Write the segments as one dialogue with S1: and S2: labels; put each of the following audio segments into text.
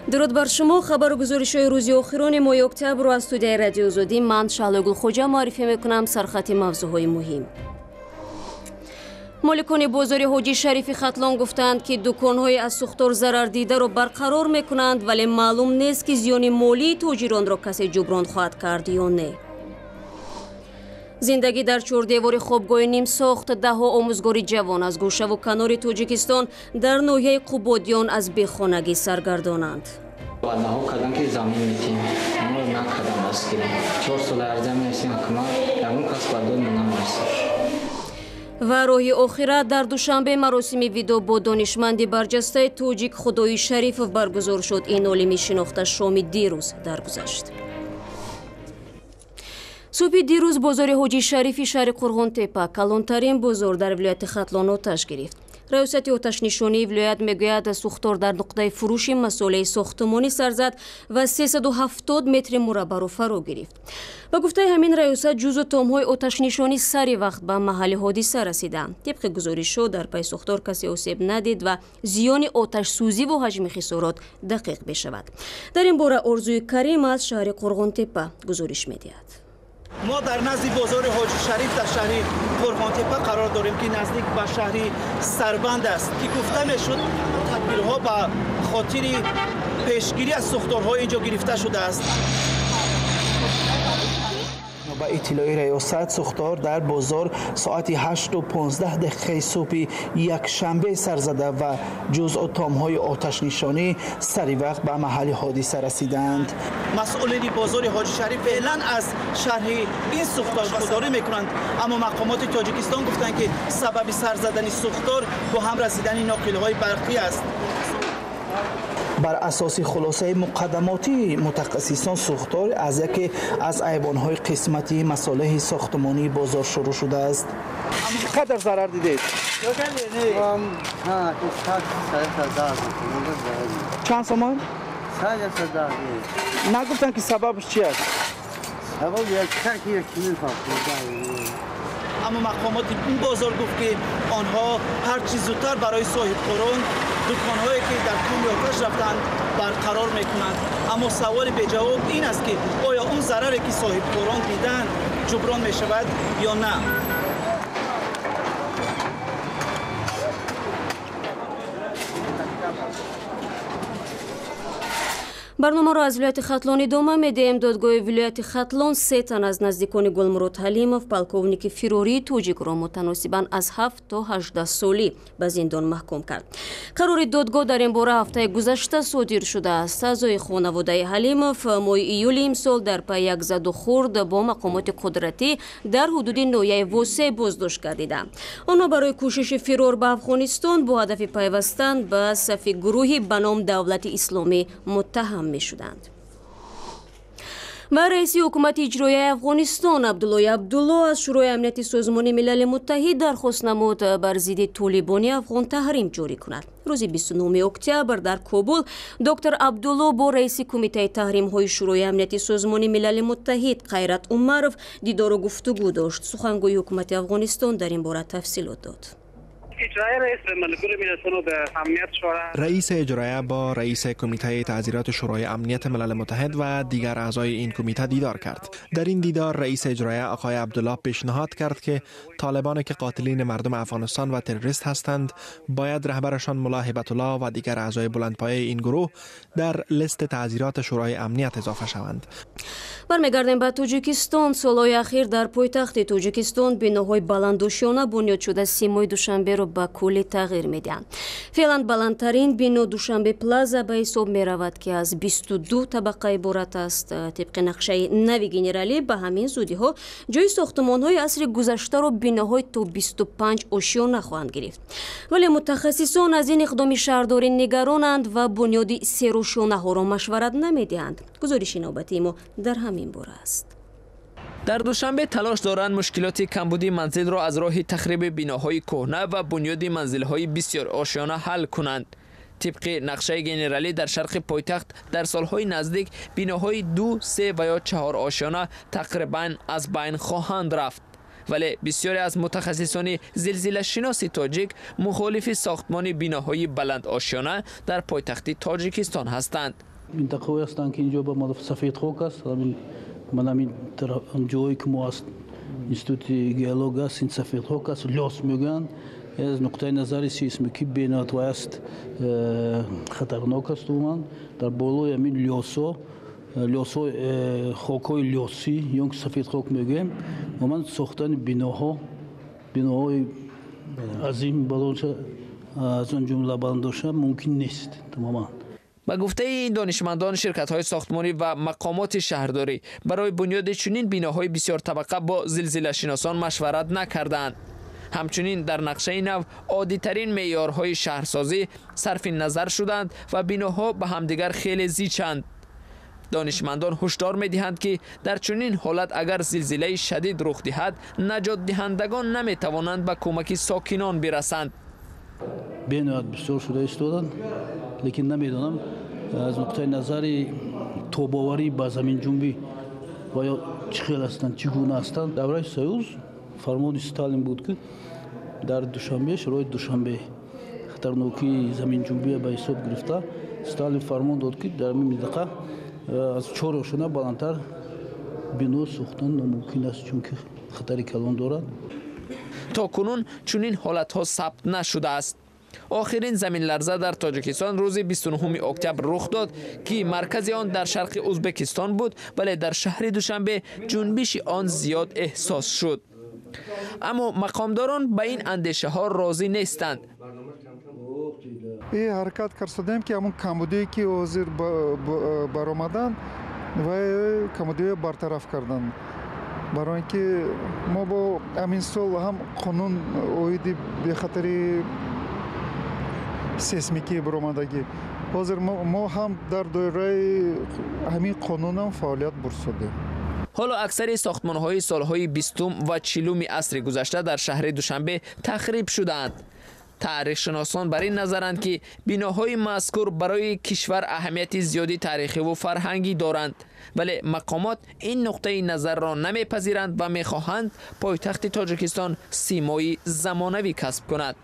S1: درود بر شما. خبر و گزارش‌های روزی آخران ماه اکتبر از استودیوی رادیو آزادی من شعله خوجا معرفی میکنم. سرخط موضوعهای مهم. مالکان بازاری حاجی شریفی ختلان گفتند که دکان‌های از سوختار ضرر دیده را برقرار میکنند، ولی معلوم نیست که زیان مالی تاجران را کسی جبران خواهد کرد یا نه. زندگی در چهاردیوار خوابگاه نیم ساخت ده‌ها آموزگار جوان از گوشه و کنار تاجیکستان در ناحیه قوبادیان از بیخانگی سرگردانند. و راهی آخرت در دوشنبه مراسم ویدا با دانشمند برجسته تاجیک خدوئی شریفов برگزار شد. این عالم شناخته شام دیروز درگذشت. صبح دیروز بازار حاجی شریفی شهر قرغونتپا کلانترین بازار در ولایت ختلان آتش گرفت. ریاست آتش نشانی ولایت میگوید سوختار در نقطه فروش مساله ساختمانی سر زد و 370 متر مربع را فرا گرفت. با گفته همین ریاست جزو تام‌های آتش نشانی سری وقت به محل حادثه رسیدند. طبق گزارش‌ها در پی سوختار کسی آسیب ندید و زیان آتش سوزی و حجم خسارات دقیق بشود. در این باره آرزوی کریم از شهر قرغونتپا گزارش می‌دهد.
S2: ما در نزد بازار حاجی شریف در شهر قورغانتپا قرار داریم که نزدیک به شهر سربند است که گفته میشد تدبیرها به خاطر پیشگیری از سوختارها اینجا گرفته شده است. با اطلاع ریاست سوختار در بازار ساعت 8:15 صبح یک شنبه سر زده و جزء تام‌های آتش نشانی سری وقت به محل حادثه رسیدند. مسئولین بازار حاجی شریف فعلا از شرح این سوختار خودداری میکنند، اما مقامات تاجیکستان گفتند که سبب سر زدن سوختار با هم رسیدن ناقل‌های برقی است. بر اساس خلاصه مقدماتی متخصصان سوختار از یکی از ایوان‌های قسمتی مصالح ساختمانی بازار شروع شده است. چقدر ضرر دیدید؟ چند سامان؟ نگفتن که سببش چی است؟ سبب یک اما مقامات این بازار گفت که آنها هر چیز زودتر برای صاحب کاران دکان‌هایی که در کام آتش رفتند برقرار میکنند. اما سوال به جواب این است که آیا اون ضرری که صاحب کاران دیدن جبران میشود یا نه.
S1: برنامه را از ولایت ختلان ادامه میدهیم. دادگاه ولایت ختلان 3 تن از نزدیکان گلمورود حلیمов پالکونیک فیروری توجیک را متناسباً از 7 تا 18 سالی به زندان محکوم کرد. قرار دادگاه در این باره هفته گذشته صادر شده است. اعضای خانواده حلیمov ماه ایول امسال در پی یک زد و خورد با مقامات قدرتی در حدود ناحیه واسع بازداشت گردیدند. آنها برای کوشش فرار به افغانستان با هدف پیوستن به صف گروهی به نام دولت اسلامی متهم شدند. و رئیس حکومت اجرایی افغانستان عبدالله عبدالله از شورای امنیت سازمان ملل متحد درخواست نمود بر ضد طالبانی افغان تحریم جاری کند. روز 29 اکتبر در کابل دکتر عبدالله با رئیس کمیته تحریم های شورای امنیت سازمان ملل متحد غیرت عمرov دیدار و گفتگو داشت. سخنگوی حکومت افغانستان در این باره تفصیلات داد.
S3: رئیس اجرایی با رئیس کمیته تعزیرات شورای امنیت ملل متحد و دیگر اعضای این کمیته دیدار کرد. در این دیدار رئیس اجرایی آقای عبدالله پیشنهاد کرد که طالبان که قاتلین مردم افغانستان و تروریست هستند باید رهبرشان ملا هیبت الله و دیگر اعضای بلندپایه این گروه در لیست تعزیرات شورای امنیت اضافه شوند.
S1: برمیگردیم به تاجیکستان. سالهای اخیر در پایتخت تاجیکستان بناهای بلندوشانه بنیاد شده سیمای دوشنبه را به کلی تغییر میدن. فعلا بلندترین بنا دوشنبه پلازا به حساب می رود که از 22 طبقه عبارت است. طبق نقشه نوی گنرالی به همین زودی ها جای ساختمان های عصر گذشته را بناهای تا 25 آشیانه خواهند گرفت. ولی متخصصان از این اقدام شهرداری نگرانند و بنیاد 3 آشیانه ها را مشورت نمیدهند. گزارش نوبتی ما در همین باره است.
S4: در دوشنبه تلاش دارند مشکلات کمبودی منزل را از راه تخریب بناهای کهنه و بنیاد منزل‌های بسیار آشیانه حل کنند. طبق نقشه گنرالی در شرق پایتخت در سالهای نزدیک بناهای 2، 3 و یا 4 آشیانه تقریباً از بین خواهند رفت. ولی بسیاری از متخصصان زلزله‌شناسی تاجیک مخالف ساختمان بناهای بلند آشیانه در پایتخت تاجیکستان هستند.
S5: منطقه‌ای هستند که اینجا به مال سفید خاک است. من همین جایی که ما است اینستیتوت گیولوژی است، این سفید خاک است، لاس میگن. از نقطه نظر سیسمیکی بینات است خطرناک است. من در بالای همین لاسو خاک‌های لاسی یا سفید خاک میگیم. و من ساختن بیناهای عظیم بلند از اون جمله بلند ممکن نیست تماما.
S4: با گفته این دانشمندان، شرکت‌های ساختمانی و مقامات شهرداری برای بنیاد چنین بیناهای بسیار طبقه با زلزله‌شناسان مشورت نکردند. همچنین در نقشه نو عادی‌ترین معیارهای شهرسازی صرف نظر شدند و بیناها به همدیگر خیلی زیچند. دانشمندان هشدار می‌دهند که در چنین حالت اگر زلزله شدید رخ دهد، نجات دهندگان نمی‌توانند به کمک ساکنان برسند.
S5: بینات بسیار شده ایستادند، لیکن نمیدونم از نقطه نظر توباوری با زمین جنبی و یا چه خیلی هستند، چگونه هستند. دوره سوز فرمان استالین بود که در دوشنبه، شرایط دوشنبه خطرناکی زمین جنبی به حساب گرفته، استالین فرمان داد که در این منطقه از 4 آشنا بلندتر بنا ساختن ناممکن است، چون که خطر کلان دارد.
S4: تا کنون چنین حالت‌ها ثبت نشده است. آخرین زمین لرزه در تاجیکستان روز 29 اکتبر رخ داد که مرکز آن در شرق ازبکستان بود، ولی در شهر دوشنبه جنبش آن زیاد احساس شد. اما مقامداران به این اندیشه ها راضی نیستند.
S6: این حرکت کردیم که همون کمبودی که حاضر برآمدن و کمبودی برطرف کردن، برای اینکه ما با همین سال هم قانون اویدی به خاطر سیسمیکی برآمدگی، حاضر ما هم در دایره همین قانون هم فعالیت برسیدیم.
S4: حالا اکثر ساختمان‌های سال‌های 20 و 40 عصر گذشته در شهر دوشنبه تخریب شدند. تاریخ شناسان بر این نظرند که بیناهای مذکور برای کشور اهمیت زیادی تاریخی و فرهنگی دارند، ولی مقامات این نقطه نظر را نمیپذیرند و میخواهند پایتخت تاجیکستان سیمای زمانوی کسب کند.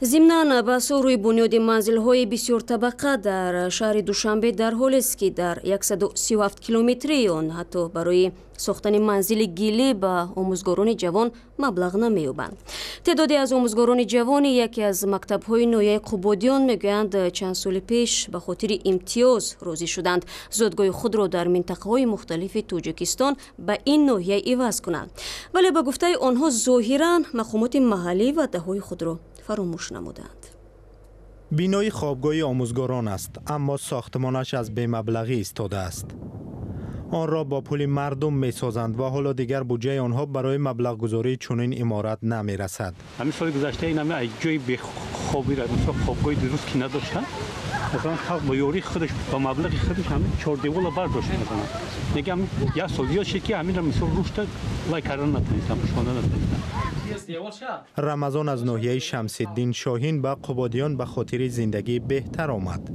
S1: ضمناً بحث روی بنیاد منزل‌های بسیار طبقه در شهر دوشنبه در حالی است که در 137 کیلومتری آن حتی برای ساختن منزل گیلی به آموزگاران جوان مبلغ نمی‌یابند. تعدادی از آموزگاران جوان یکی از مکتب‌های نویه قبادیان میگویند چند سال پیش به خاطر امتیاز راضی شدند زادگاه خود را در منطقه‌های مختلف تاجیکستان به این ناحیه عوض کنند، ولی به گفته آنها ظاهراً مقامات محلی و دههای خود را فراموش نمودند.
S7: بینای خوابگاه آموزگاران است، اما ساختمانش از بی مبلغی ایستاده است. آن را با پول مردم می سازند و حالا دیگر بودجه آنها برای مبلغ گذاری چنین عمارت نمی رسد.
S8: همین سال گذشته این همه جای بی خوابی را مثلا خوابگاه درست که نداشتن، مثلا خلق با یاری خودش با مبلغ خودش همین 4 دیوار برداشت مثلا. دیگه همین یا سالیات شد که همین را مثلا رشد لای کردن نتونستن، پشمانده نتونستن.
S7: رمضان از ناحیه شمس‌الدین شاهین به قبادیان به خاطر زندگی بهتر آمد.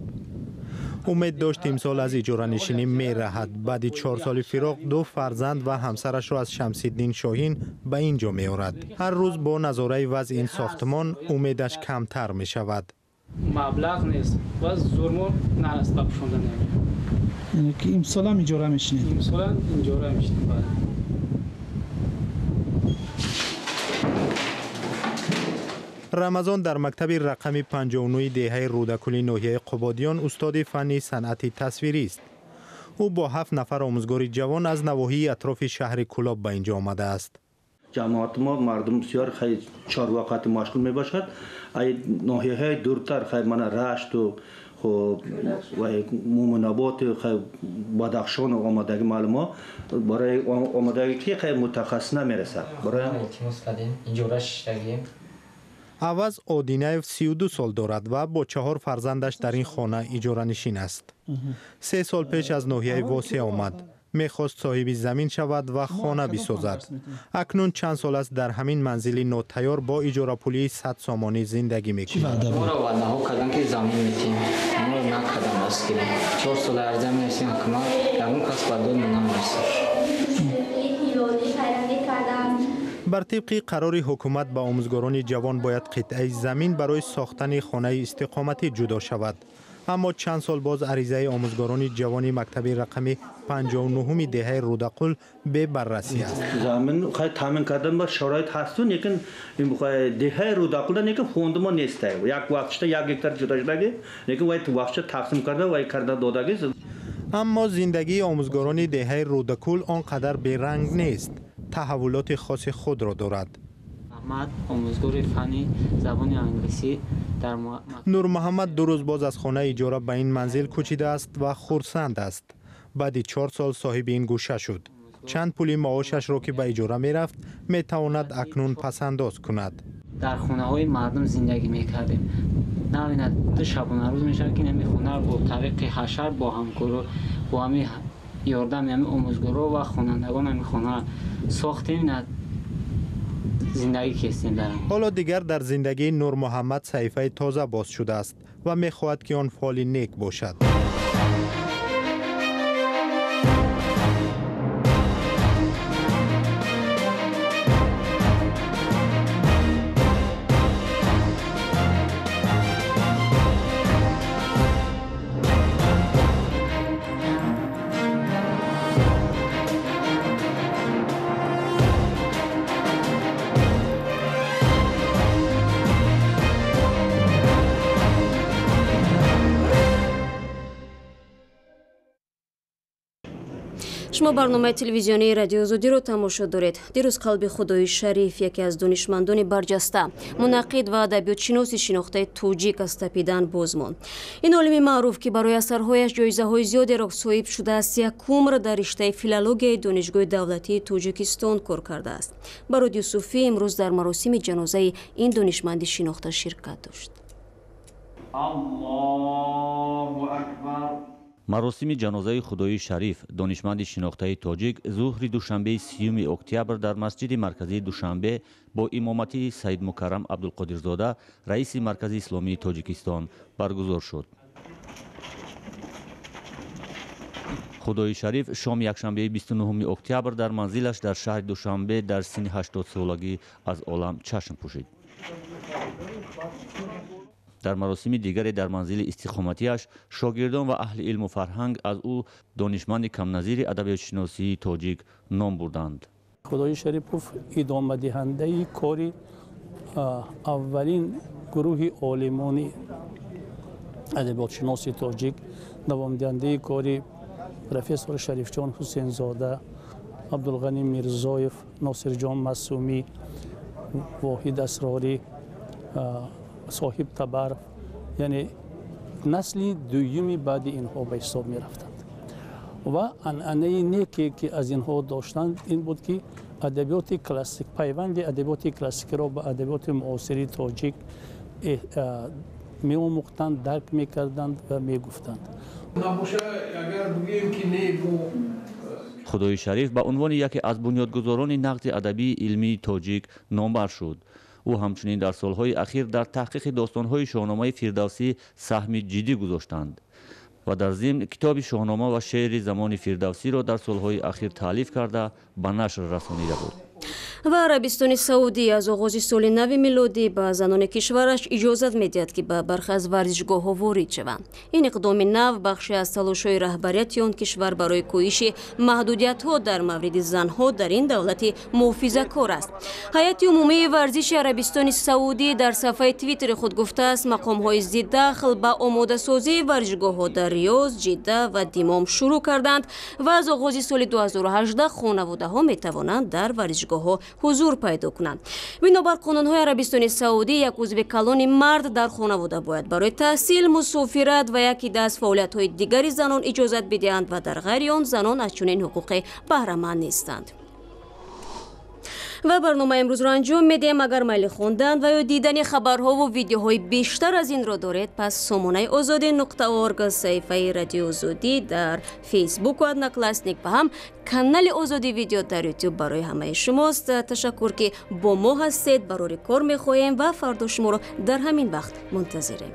S7: امید داشت امسال از اجاره نشینی می رهد. بعد 4 سال فراق 2 فرزند و همسرش را از شمس‌الدین شاهین به اینجا می آورد. هر روز با نظاره وضع این ساختمان امیدش کمتر می شود.
S9: مبلغ نیست و زورمون نرست به پشونده نمیاد.
S10: یعنی که امسال هم اجاره میشینید؟
S9: امسال هم اجاره میشینید.
S7: رمضان در مکتب رقم 59 دهه رودکلی ناحیه قبادیان استاد فنی صنعت تصویری است. او با 7 نفر آموزگار جوان از نواحی اطراف شهر کلاب به اینجا آمده است.
S11: جماعت ما مردم بسیار خیلی 4 وقت مشغول می باشد. ناحیه های دورتر خیلی من رشت و مومنابات بدخشان و آمادگی معلومات برای آمادگی که خیلی متخصص نمی رسد. برای
S7: عوض آدینایف 32 سال دارد و با 4 فرزندش در این خانه اجاره نشین است. 3 سال پیش از ناحیه واسه آمد. میخواست صاحب زمین شود و خانه بسازد. اکنون چند سال است در همین منزل ناتیار با اجاره پولی 100 سامانی زندگی میکند.
S9: ما را وعده ها کردن که زمین میتیم. ما را نکردن است که 4 سال ارزه میرسیم حکومت یکون کس بدون نمیرسد.
S7: بر طبق قرار حکومت به آموزگاران جوان باید قطعه زمین برای ساختن خانه استقامتی جدا شود. اما چند سال باز عریضه آموزگاران جوان مکتب رقم 59 دهه رودقل به بررسی است.
S11: زمین خواهد تامین کردن با شرایط هستون لیکن این دهه رودقل لیکن خوندما نیسته. یک وقتشتا یک هکتار جدا شده لیکن وای تو وقتش تقسیم کرده وای کرده دادگی.
S7: اما زندگی آموزگاران دهه رودقل آنقدر بیرنگ نیست. تحولات خاص خود را دارد.
S9: آموزگار فنی زبان انگلیسی در
S7: نور محمد 2 روز باز از خانه اجاره به این منزل کوچیده است و خرسند است. بعد 4 سال صاحب این گوشه شد. چند پولی معاشش را که به اجاره می رفت می تواند اکنون پس انداز کند.
S9: در خانه های مردم زندگی می کردیم. نه دو شبانه روز می شد که نمی خونه با طریق حشر با همکارو با همی یاردم همی آموزگارا و خوانندگان همی خانه ساختیم. زندگی کردیم دارم.
S7: حالا دیگر در زندگی نور محمد صحیفه تازه باز شده است و می خواهد که آن فال نیک باشد.
S1: شما برنامه تلویزیونی رادیو آزادی رو تماشا دارید. دیروز قلب خدایی شریف یکی از دانشمندان برجسته، منقد و ادبیاتشناس شناخته توجیک از تپیدن باز ماند. این عالم معروف که برای اثرهایش جایزه‌های زیادی را صاحب شده است، یک عمر در رشته فیلولوژی دانشگاه دولتی تاجیکستان کار کرده است. برادر یوسفی امروز در مراسم جنازه این دانشمند شناخته شرکت داشت.
S12: الله اکبر. مراسم جنازه خدایی شریف دانشمند شناخته تاجیک ظهر دوشنبه 30 اکتبر در مسجد مرکزی دوشنبه با امامتی سید مکرم عبدالقادرزاده رئیس مرکز اسلامی تاجیکستان برگزار شد. خدایی شریف شام یکشنبه 29 اکتبر در منزلش در شهر دوشنبه در سن 80 سالگی از عالم چشم پوشید. در مراسم دیگری در منزل استقامتیش شاگردان و اهل علم و فرهنگ از او دانشمند کم نظیر ادبیات شناسی تاجیک نام بردند.
S5: خدایی شریفوف ادامه دهنده کاری اولین گروه عالمانی ادبیات شناسی تاجیک، دوام دهنده کاری پروفسور شریف جان حسین زاده، عبدالغنی میرزایف، ناصر جان معصومی، واحد اسراری، صاحب تبر، یعنی نسلی دومی بعد اینها به حساب می رفتند و عنعنه نیکی که از اینها داشتند این بود که ادبیات کلاسیک، پیوند ادبیات کلاسیک را به ادبیات معاصر تاجیک می آموختند، درک می کردند و می گفتند.
S12: خدایی شریف به عنوان یکی از بنیادگذاران نقد ادبی علمی تاجیک نامبر شد. او همچنین در سالهای اخیر در تحقیق داستانهای شاهنامه فردوسی سهم جدی گذاشتند و در ضمن کتاب شاهنامه و شعر زمان فردوسی را در سالهای اخیر تالیف کرده به نشر رسانیده بود.
S1: و عربستان سعودی از آغاز سال نو میلادی به زنان کشورش اجازت میدهد که به برخی از ورزشگاه‌ها وارد شوند. این اقدام نو بخشی از تلاش‌های رهبریت آن کشور برای کاهش محدودیت‌ها در مورد زن‌ها در این دولت محافظه‌کار است. هیئت عمومی ورزش عربستان سعودی در صفحه توییتر خود گفته است مقام‌های ضد دخل به آماده‌سازی ورزشگاه‌ها در ریاض، جده و دمام شروع کردند و از آغاز سال 2018 خانواده‌ها می‌توانند در ورزشگاه‌ها حضور پیدا کنند. بنابر قانون‌های عربستان سعودی یک عضو کلان مرد در خانواده باید برای تحصیل، مسافرت و یکی از فعالیت‌های دیگری زنان اجازت بدهند و در غیر آن زنان از چنین حقوقی بهره مند نیستند. و برنامه امروز را انجام میدیم. اگر میل خوندن و یا دیدن خبرها و ویدیوهای بیشتر از این را دارید، پس سامانه azadi.org صفحه رادیو آزادی در فیسبوک و ادناکلاسنیک و هم کانال آزادی ویدیو در یوتیوب برای همه شماست. تشکر که با ما هستید. برای کار میخواهیم و فردا شما را در همین وقت منتظریم.